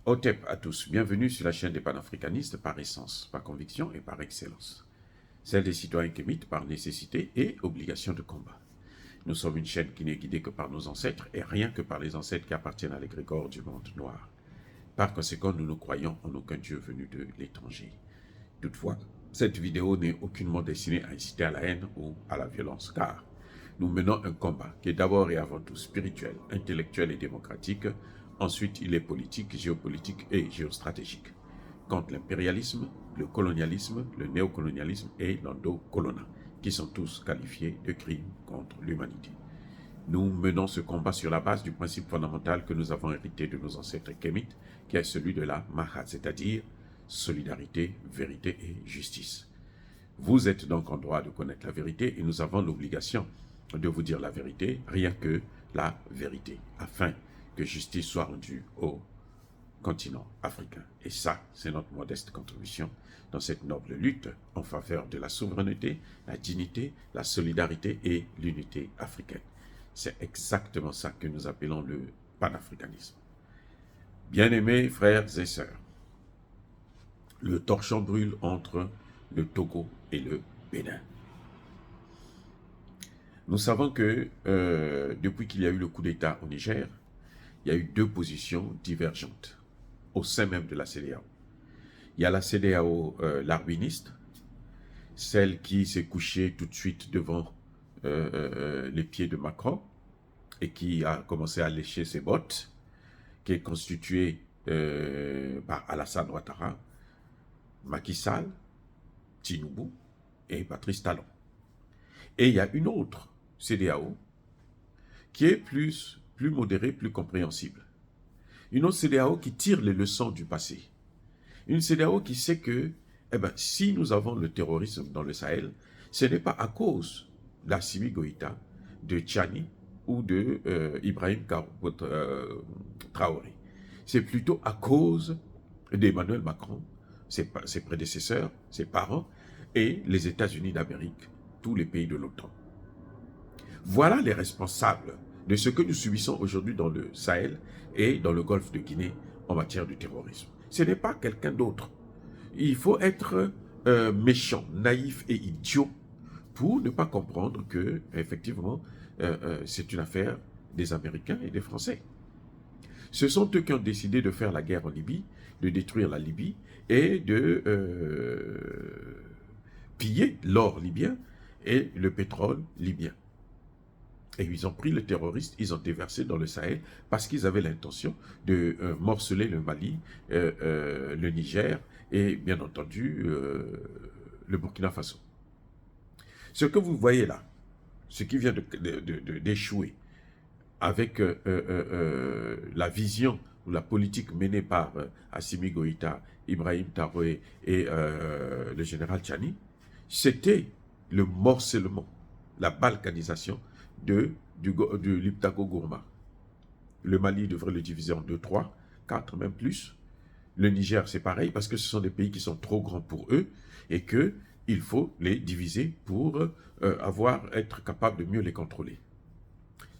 Otep à tous, bienvenue sur la chaîne des panafricanistes par essence, par conviction et par excellence. Celle des citoyens kémites par nécessité et obligation de combat. Nous sommes une chaîne qui n'est guidée que par nos ancêtres et rien que par les ancêtres qui appartiennent à l'égrégore du monde noir. Par conséquent, nous ne croyons en aucun Dieu venu de l'étranger. Toutefois, cette vidéo n'est aucunement destinée à inciter à la haine ou à la violence, car nous menons un combat qui est d'abord et avant tout spirituel, intellectuel et démocratique. Ensuite, il est politique, géopolitique et géostratégique, contre l'impérialisme, le colonialisme, le néocolonialisme et l'endocolonat, qui sont tous qualifiés de crimes contre l'humanité. Nous menons ce combat sur la base du principe fondamental que nous avons hérité de nos ancêtres kémites, qui est celui de la Mahat, c'est-à-dire solidarité, vérité et justice. Vous êtes donc en droit de connaître la vérité et nous avons l'obligation de vous dire la vérité, rien que la vérité, afin que justice soit rendue au continent africain. Et ça, c'est notre modeste contribution dans cette noble lutte en faveur de la souveraineté, la dignité, la solidarité et l'unité africaine. C'est exactement ça que nous appelons le panafricanisme. Bien-aimés frères et sœurs, le torchon brûle entre le Togo et le Bénin. Nous savons que depuis qu'il y a eu le coup d'État au Niger, il y a eu deux positions divergentes au sein même de la CEDEAO. Il y a la CEDEAO larbiniste, celle qui s'est couchée tout de suite devant les pieds de Macron et qui a commencé à lécher ses bottes, qui est constituée par Alassane Ouattara, Macky Sall, Tinubu et Patrice Talon. Et il y a une autre CEDEAO qui est plus modérée, plus compréhensible. Une autre CEDEAO qui tire les leçons du passé. Une CEDEAO qui sait que si nous avons le terrorisme dans le Sahel, ce n'est pas à cause d'Assimi Goïta, de Tchani ou de Ibrahim Traoré. C'est plutôt à cause d'Emmanuel Macron, ses prédécesseurs, ses parents et les États-Unis d'Amérique, tous les pays de l'OTAN. Voilà les responsables de ce que nous subissons aujourd'hui dans le Sahel et dans le golfe de Guinée en matière de terrorisme. Ce n'est pas quelqu'un d'autre. Il faut être méchant, naïf et idiot pour ne pas comprendre que, effectivement, c'est une affaire des Américains et des Français. Ce sont eux qui ont décidé de faire la guerre en Libye, de détruire la Libye et de piller l'or libyen et le pétrole libyen. Et ils ont pris les terroristes, ils ont déversé dans le Sahel parce qu'ils avaient l'intention de morceler le Mali, le Niger et bien entendu le Burkina Faso. Ce que vous voyez là, ce qui vient d'échouer avec la vision ou la politique menée par Assimi Goïta, Ibrahim Traoré et le général Tchani, c'était le morcellement, la balkanisation du Liptako Gourma. Le Mali devrait le diviser en 2, 3, 4, même plus. Le Niger, c'est pareil, parce que ce sont des pays qui sont trop grands pour eux et qu'il faut les diviser pour être capable de mieux les contrôler.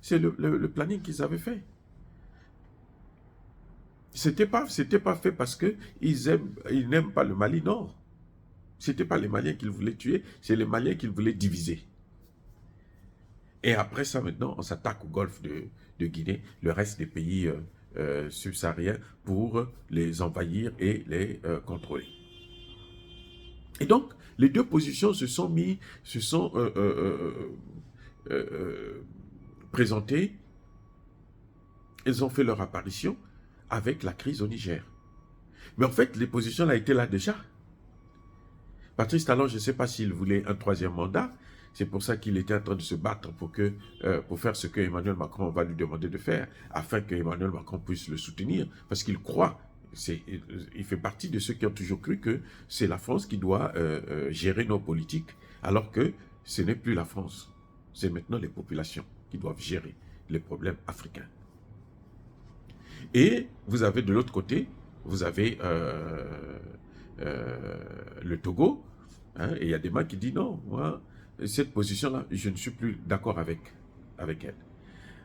C'est le planning qu'ils avaient fait. C'était pas fait parce qu'ils n'aiment pas le Mali, non. C'était pas les Maliens qu'ils voulaient tuer, c'est les Maliens qu'ils voulaient diviser. Et après ça, maintenant, on s'attaque au golfe de Guinée, le reste des pays subsahariens, pour les envahir et les contrôler. Et donc, les deux positions se sont présentées, elles ont fait leur apparition avec la crise au Niger. Mais en fait, les positions là étaient là déjà. Patrice Talon, je ne sais pas s'il voulait un troisième mandat. C'est pour ça qu'il était en train de se battre pour faire ce que Emmanuel Macron va lui demander de faire, afin que Emmanuel Macron puisse le soutenir, parce qu'il croit, il fait partie de ceux qui ont toujours cru que c'est la France qui doit gérer nos politiques, alors que ce n'est plus la France. C'est maintenant les populations qui doivent gérer les problèmes africains. Et vous avez de l'autre côté, vous avez le Togo, hein, et il y a des gens qui disent non, moi, cette position-là, je ne suis plus d'accord avec elle.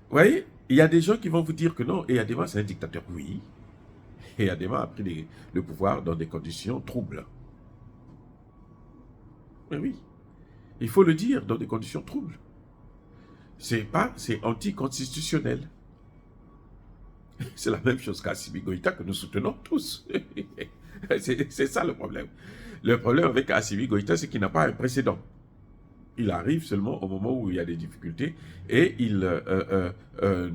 Vous voyez, il y a des gens qui vont vous dire que non, et il y a des gens, c'est un dictateur. Oui, Et Adema a pris le pouvoir dans des conditions troubles. Mais oui, il faut le dire, dans des conditions troubles. C'est anticonstitutionnel. C'est la même chose qu'Assimi Goïta que nous soutenons tous. C'est ça le problème. Le problème avec Assimi Goïta, c'est qu'il n'a pas un précédent. Il arrive seulement au moment où il y a des difficultés et il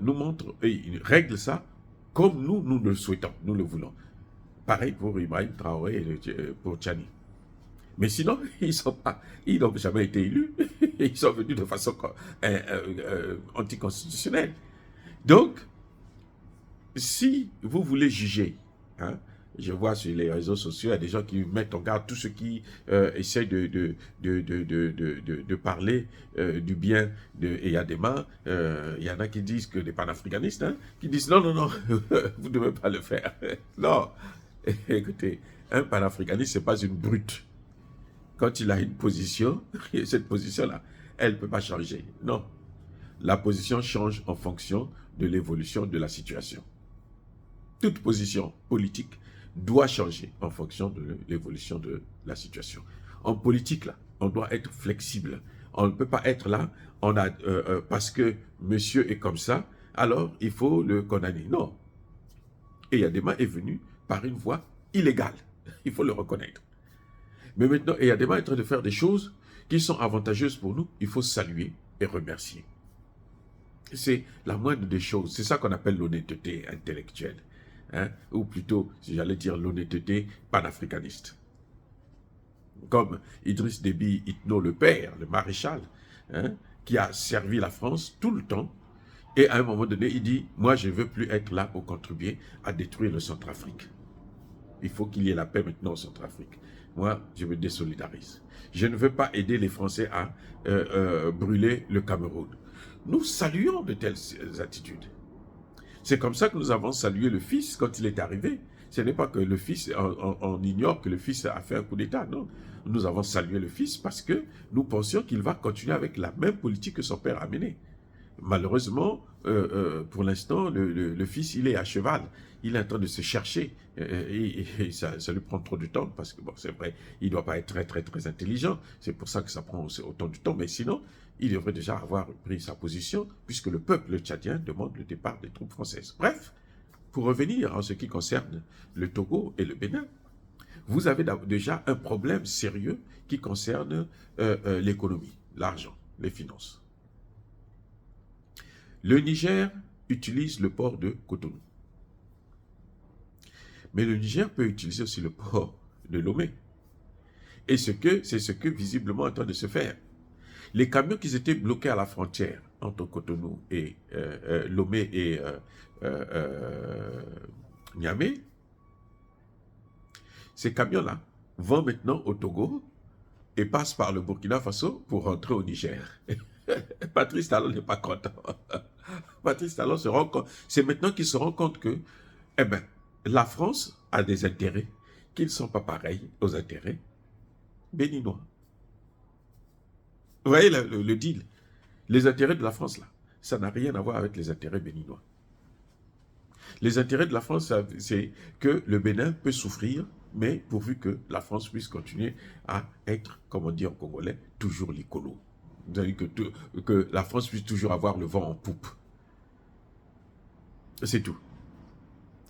nous montre, et il règle ça comme nous le souhaitons, nous le voulons. Pareil pour Ibrahim Traoré et pour Tchani. Mais sinon, ils n'ont jamais été élus. Ils sont venus de façon anticonstitutionnelle. Donc, si vous voulez juger, hein, je vois sur les réseaux sociaux, il y a des gens qui mettent en garde tous ceux qui essaient de parler du bien d'Eyadema. Il y en a qui disent que des panafricanistes, hein, qui disent non, non, non, vous ne devez pas le faire. Non, écoutez, un panafricaniste, ce n'est pas une brute. Quand il a une position, cette position-là, elle ne peut pas changer. Non, la position change en fonction de l'évolution de la situation. Toute position politique doit changer en fonction de l'évolution de la situation. En politique, là, on doit être flexible. On ne peut pas être là, parce que monsieur est comme ça, alors il faut le condamner. Non. Eyadema est venu par une voie illégale. Il faut le reconnaître. Mais maintenant, Eyadema est en train de faire des choses qui sont avantageuses pour nous. Il faut saluer et remercier. C'est la moindre des choses. C'est ça qu'on appelle l'honnêteté intellectuelle. Hein? Ou plutôt, si j'allais dire l'honnêteté panafricaniste. Comme Idriss Déby Itno, le père, le maréchal, hein, qui a servi la France tout le temps. Et à un moment donné, il dit, moi je ne veux plus être là pour contribuer à détruire le Centrafrique. Il faut qu'il y ait la paix maintenant au Centrafrique. Moi, je me désolidarise. Je ne veux pas aider les Français à brûler le Cameroun. Nous saluons de telles attitudes. C'est comme ça que nous avons salué le fils quand il est arrivé. Ce n'est pas que le fils, on ignore que le fils a fait un coup d'État, non. Nous avons salué le fils parce que nous pensions qu'il va continuer avec la même politique que son père a menée. Malheureusement, pour l'instant, le fils, il est à cheval. Il est en train de se chercher. Et ça lui prend trop de temps parce que, bon, c'est vrai, il ne doit pas être très, très, très intelligent. C'est pour ça que ça prend autant de temps. Mais sinon, il devrait déjà avoir pris sa position puisque le peuple tchadien demande le départ des troupes françaises. Bref, pour revenir en ce qui concerne le Togo et le Bénin, vous avez déjà un problème sérieux qui concerne l'économie, l'argent, les finances. Le Niger utilise le port de Cotonou. Mais le Niger peut utiliser aussi le port de Lomé. Et c'est ce que visiblement est en train de se faire. Les camions qui étaient bloqués à la frontière entre Cotonou et Lomé et Niamey, ces camions-là vont maintenant au Togo et passent par le Burkina Faso pour rentrer au Niger. Patrice Talon n'est pas content. Patrice Talon se rend compte, c'est maintenant qu'il se rend compte que, eh ben, la France a des intérêts qui ne sont pas pareils aux intérêts béninois. Vous voyez le deal? Les intérêts de la France, là, ça n'a rien à voir avec les intérêts béninois. Les intérêts de la France, c'est que le Bénin peut souffrir, mais pourvu que la France puisse continuer à être, comme on dit en congolais, toujours l'icolo. C'est-à-dire que la France puisse toujours avoir le vent en poupe. C'est tout.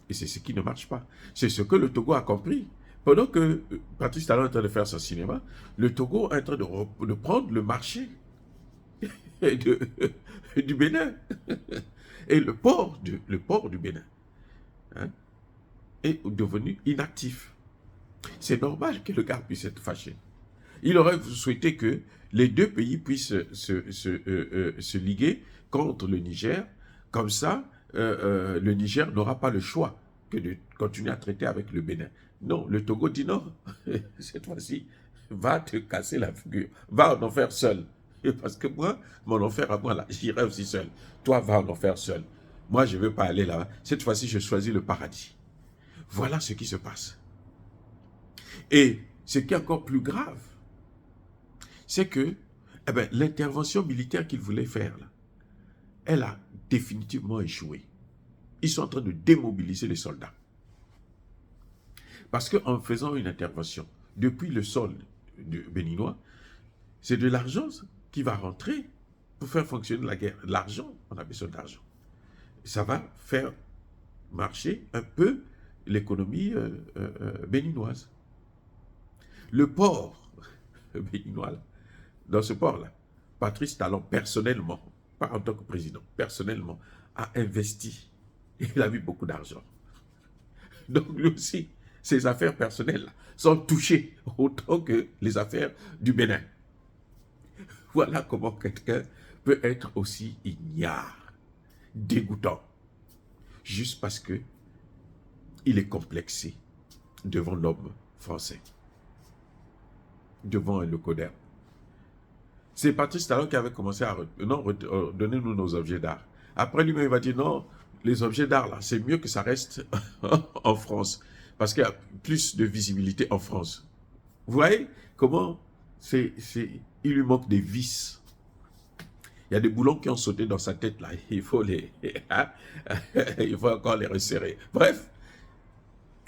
Et c'est ce qui ne marche pas. C'est ce que le Togo a compris. Pendant que Patrice Talon est en train de faire son cinéma, le Togo est en train de prendre le marché du Bénin. Et le port du Bénin, hein, est devenu inactif. C'est normal que le gars puisse être fâché. Il aurait souhaité que les deux pays puissent se liguer contre le Niger. Comme ça, le Niger n'aura pas le choix que de continuer à traiter avec le Bénin. Non, le Togo dit non. Cette fois-ci, va te casser la figure. Va en enfer seul. Parce que moi, mon enfer à moi, là, j'irai aussi seul. Toi, va en enfer seul. Moi, je ne veux pas aller là-bas. Cette fois-ci, je choisis le paradis. Voilà ce qui se passe. Et ce qui est encore plus grave, c'est que eh ben, l'intervention militaire qu'ils voulaient faire, là, elle a définitivement échoué. Ils sont en train de démobiliser les soldats. Parce qu'en faisant une intervention depuis le sol béninois, c'est de l'argent qui va rentrer pour faire fonctionner la guerre. L'argent, on a besoin d'argent. Ça va faire marcher un peu l'économie béninoise. Le port béninois, dans ce port-là, Patrice Talon, personnellement, pas en tant que président, personnellement, a investi. Il a mis beaucoup d'argent. Donc lui aussi, ses affaires personnelles sont touchées autant que les affaires du Bénin. Voilà comment quelqu'un peut être aussi ignare, dégoûtant, juste parce que il est complexé devant l'homme français, devant le Coder. C'est Patrice Talon qui avait commencé à donnez-nous nos objets d'art. Après lui-même, il va dire non, les objets d'art là, c'est mieux que ça reste en France, parce qu'il y a plus de visibilité en France. Vous voyez comment il lui manque des vis. Il y a des boulons qui ont sauté dans sa tête là, il faut il faut encore les resserrer. Bref,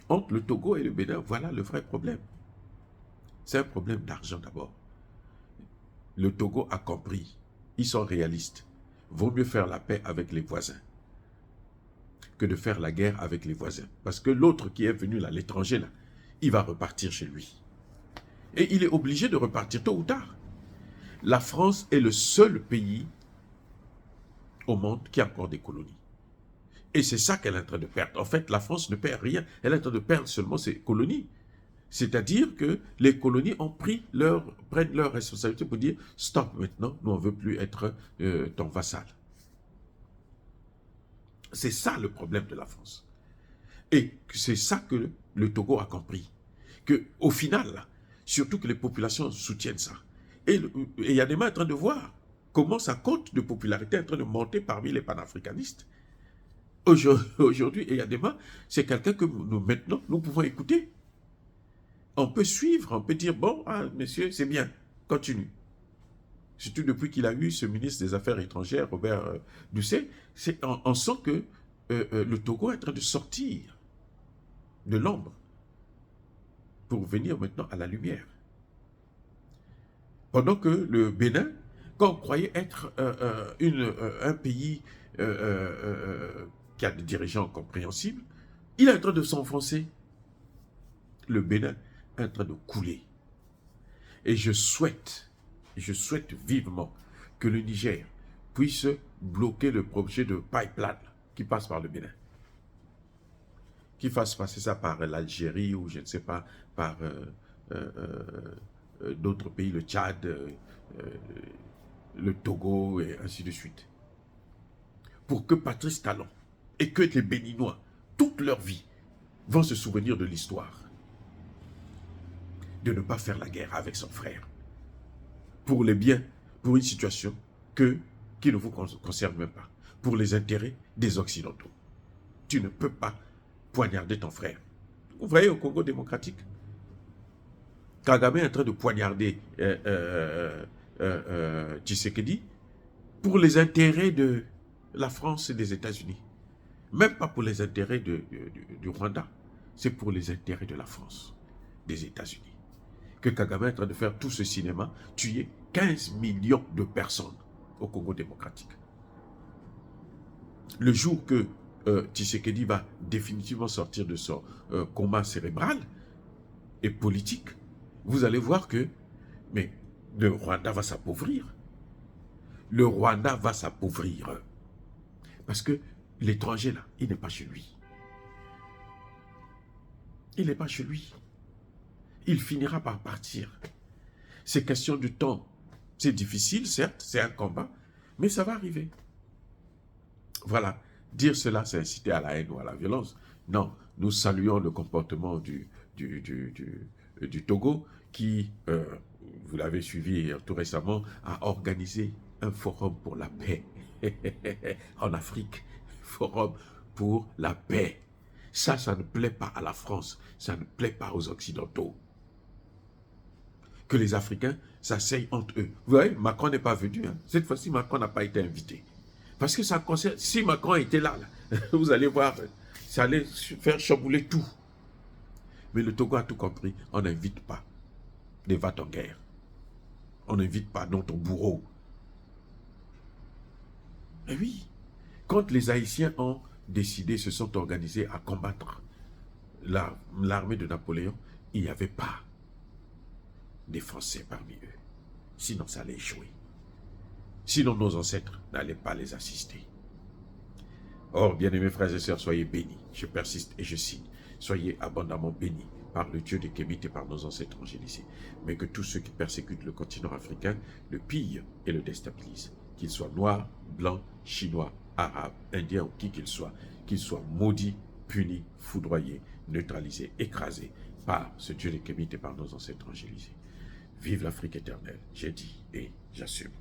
entre le Togo et le Bénin, voilà le vrai problème. C'est un problème d'argent d'abord. Le Togo a compris, ils sont réalistes. Vaut mieux faire la paix avec les voisins que de faire la guerre avec les voisins. Parce que l'autre qui est venu là, l'étranger là, il va repartir chez lui. Et il est obligé de repartir tôt ou tard. La France est le seul pays au monde qui a encore des colonies. Et c'est ça qu'elle est en train de perdre. En fait, la France ne perd rien. Elle est en train de perdre seulement ses colonies. C'est-à-dire que les colonies ont prennent leur responsabilité pour dire « Stop maintenant, nous on ne veut plus être ton vassal ». C'est ça le problème de la France. Et c'est ça que le Togo a compris. Qu'au final, là, surtout que les populations soutiennent ça. Et Yadema est en train de voir comment sa cote de popularité est en train de monter parmi les panafricanistes. Aujourd'hui, Yadema, c'est quelqu'un que maintenant, nous pouvons écouter. On peut suivre, on peut dire, bon, monsieur, c'est bien, continue. Surtout depuis qu'il a eu ce ministre des Affaires étrangères, Robert Doucet, on sent que le Togo est en train de sortir de l'ombre pour venir maintenant à la lumière. Pendant que le Bénin, quand on croyait être un pays qui a des dirigeants compréhensibles, il est en train de s'enfoncer. Le Bénin est en train de couler. Et je souhaite vivement que le Niger puisse bloquer le projet de pipeline qui passe par le Bénin. Qu'il fasse passer ça par l'Algérie ou je ne sais pas, par d'autres pays, le Tchad, le Togo et ainsi de suite. Pour que Patrice Talon et que les Béninois, toute leur vie, vont se souvenir de l'histoire. De ne pas faire la guerre avec son frère. Pour les biens, pour une situation qui ne vous concerne même pas. Pour les intérêts des Occidentaux. Tu ne peux pas poignarder ton frère. Vous voyez au Congo démocratique, Kagame est en train de poignarder Tshisekedi pour les intérêts de la France et des États-Unis. Même pas pour les intérêts du Rwanda. C'est pour les intérêts de la France, des États-Unis. Que Kagame est en train de faire tout ce cinéma, tuer 15 millions de personnes au Congo démocratique. Le jour que Tshisekedi va définitivement sortir de son coma cérébral et politique, vous allez voir que le Rwanda va s'appauvrir. Le Rwanda va s'appauvrir. Parce que l'étranger, là, il n'est pas chez lui. Il n'est pas chez lui. Il finira par partir. C'est question de temps. C'est difficile, certes, c'est un combat, mais ça va arriver. Voilà. Dire cela, c'est inciter à la haine ou à la violence. Non, nous saluons le comportement du Togo qui, vous l'avez suivi tout récemment, a organisé un forum pour la paix en Afrique. Forum pour la paix. Ça ne plaît pas à la France, ça ne plaît pas aux Occidentaux. Que les Africains s'asseyent entre eux. Vous voyez, Macron n'est pas venu. Hein. Cette fois-ci, Macron n'a pas été invité. Parce que ça concerne, si Macron était là, vous allez voir, ça allait faire chambouler tout. Mais le Togo a tout compris. On n'invite pas des vats en guerre. On n'invite pas notre bourreau. Et oui, quand les Haïtiens ont décidé, se sont organisés à combattre l'armée de Napoléon, il n'y avait pas des Français parmi eux. Sinon, ça allait échouer. Sinon, nos ancêtres n'allaient pas les assister. Or, bien-aimés frères et sœurs, soyez bénis. Je persiste et je signe. Soyez abondamment bénis par le Dieu des Kémites et par nos ancêtres angélisés. Mais que tous ceux qui persécutent le continent africain le pillent et le déstabilisent. Qu'ils soient noirs, blancs, chinois, arabes, indiens ou qui qu'ils soient maudits, punis, foudroyés, neutralisés, écrasés par ce Dieu des Kémites et par nos ancêtres angélisés. Vive l'Afrique éternelle, j'ai dit et j'assume.